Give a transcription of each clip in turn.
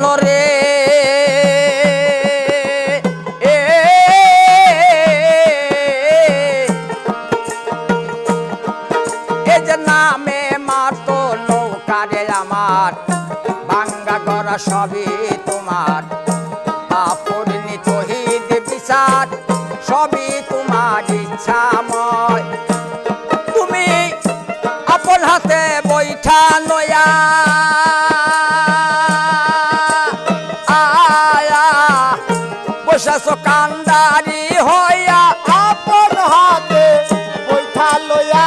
মনরে এ যে নামে মারতো নৌকারে আমার ভাঙ্গা করা সবই তোমার আপনি তহিদ বিচার সবই তোমার ইচ্ছাময় তুমি আপন হাতে বৈঠা নয়া আয়া বসেছো কান্দারি হইয়া আপন হাতে বৈঠা লইয়া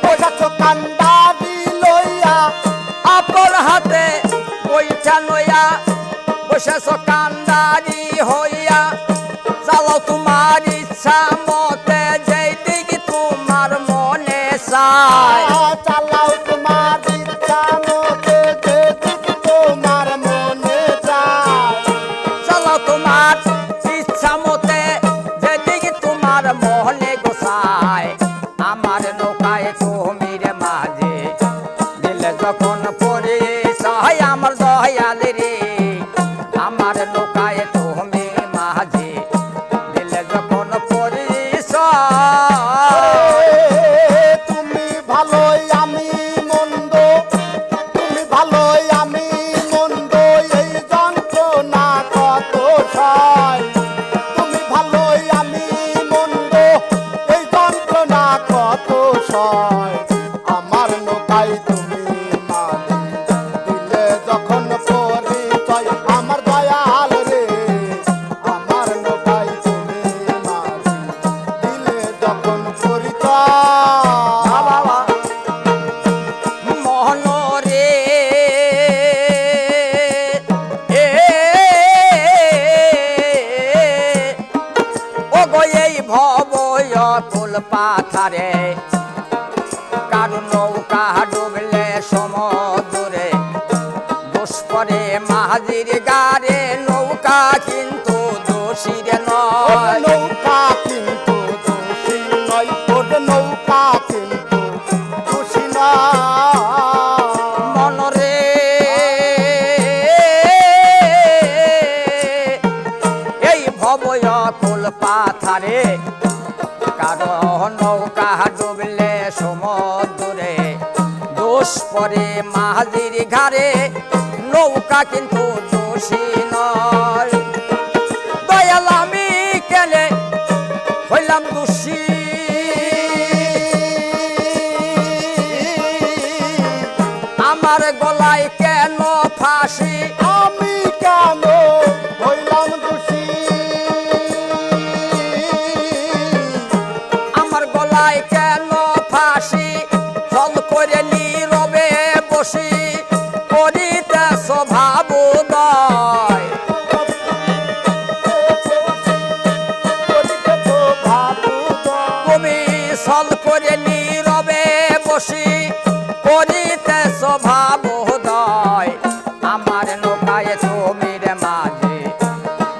বসাছো কান্দারি লইয়া আপন হাতে বৈঠা নয়া বসেছো কান্দারি হইয়া চালাও তোমার ইচ্ছা মতে যেই দিকে তোমার মনে চায় চালাও তোমার ইচ্ছা মতে যেদিক তোমার মনে চায় চালাও তোমার ইচ্ছা মতে যেদিকে তোমার মনে গোসায় আমার নৌকায় তুমি রে মাঝে দিলে যখন পরিচয় আমার দয়াল রে আমার নৌকায় তুমি মাঝে দিলে যখন পরিচয় তুমি ভালোই আমি মন্দ তুমি ভালোই আমি মন্দ এই যন্ত্রণা কত সয় তুমি ভালোই আমি মন্দ এই যন্ত্রণা কত সয় আমার নৌকায় তুমি মাঝি দিলে যখন পরিচয় আমার দয়াল রে আমার নৌকায় তুমি মাঝি দিলে যখন পরিচয় বাবা মনরে ও গো এই ভবয় কুল পাথারে কারণ নৌকা ডুবলে সমুদ্রে দোষ করে মাহাজির গারে নৌকা কিন্তু দোষীর নয় নৌকা কিন্তু দোষী নয় ওর নৌকা কিন্তু দোষী নয় মনরে এই ভবয় কুল পাথারে কারণ নৌকা ডুবলে সমুদ্রে দোষ পরে মাহাজির ঘাড়ে নৌকা কিন্তু দোষী নয় দয়াল আমি কেনে হইলাম দোষী আমার গলায় কেন ফাঁসি আমি কেন হইলাম দোষী আমার গলায় কেন ফাঁসি জল করে নীরবে বসি করিতে স্বভাব দয় তুমি সল করে নীরবে বসি করিতে স্বভাব দয় আমার নৌকায় তুমি রে মাঝে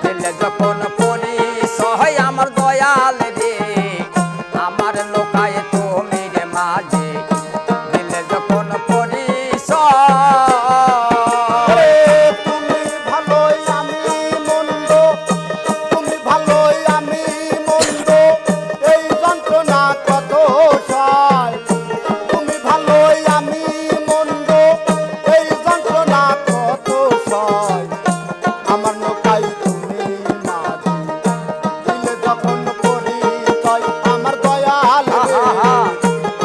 দিলে যখন পরিচয় আমার দয়াল রে আমার নৌকায় তুমি রে মাঝে দিলে যখন পরিচয় তুমি ভালোই আমি মন্দ তুমি ভালোই আমি মন্দ এই যন্ত্রণা কত সয় তুমি ভালোই আমি মন্দ এই যন্ত্রণা কত সয় আমার নৌকায় তুমি মাঝি দিলে যখন পরিচয় আমার দয়াল রে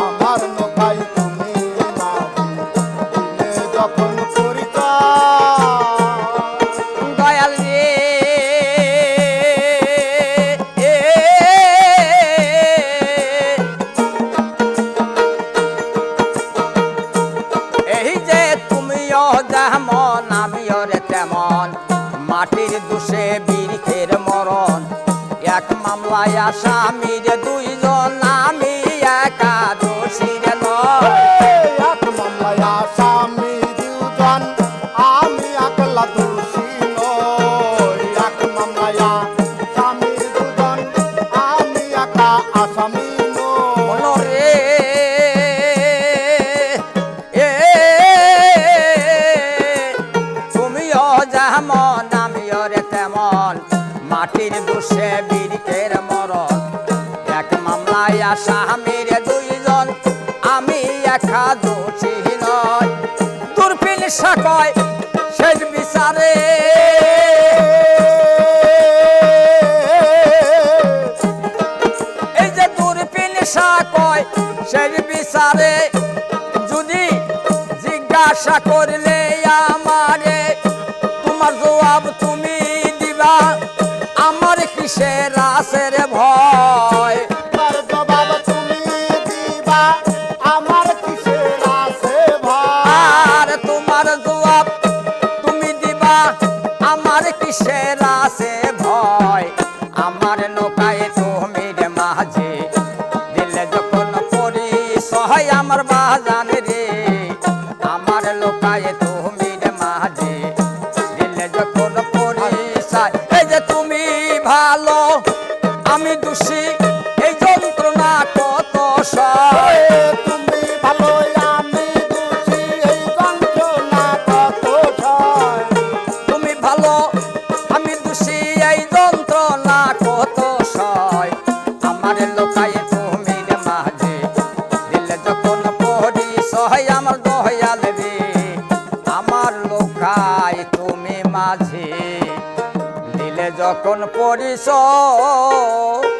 আমার নৌকায় তুমি মাঝি দিলে যখন পরিচয় দয়াল রে এই যে তুমিও যেমন আমিও রে তেমন মাটির দোষে বীরখের মরণ এক মামলায় আসামির দুইজন আমি একা দোষীর নয় এক মামলায় আসামি দুজন আমি একলা দোষী নই এক মামলায় আসামি দুজন আমি একা আসামি নই মনরে নেশা কয় শেষ বিচারে এই যে দূরবীন নেশা কয় শেষ বিচারে যদি জিজ্ঞাসা করলে আমারে তোমার জবাব তুমি দিবা আমার কিসের আসের ভয় তার জবাব তুমি দিবা আমার কিসের আছে ভয় আর তোমার জবাব তুমি দিবা আমার কিসের আছে ভয় আমার নৌকায় তুমি রে মাঝে দিলে যখন পরিচয় আমার বাজান রে আমার নৌকায় তুমি রে মাঝে দিলে যখন পরিচয় এই যে তুমি ভালো আমি দোষী এই যন্ত্রণা কত সয় তুমি ভালো আমি দোষী এই যন্ত্রণা কত সয় তুমি ভালো আমি দোষী এই যন্ত্রণা কত সয় আমার লোকায় তুমি রে মাঝে দিলে যখন পরিচয় আমার দয়াল রে আমার লোকায় তুমি মাঝে দিলে যখন পরিচয়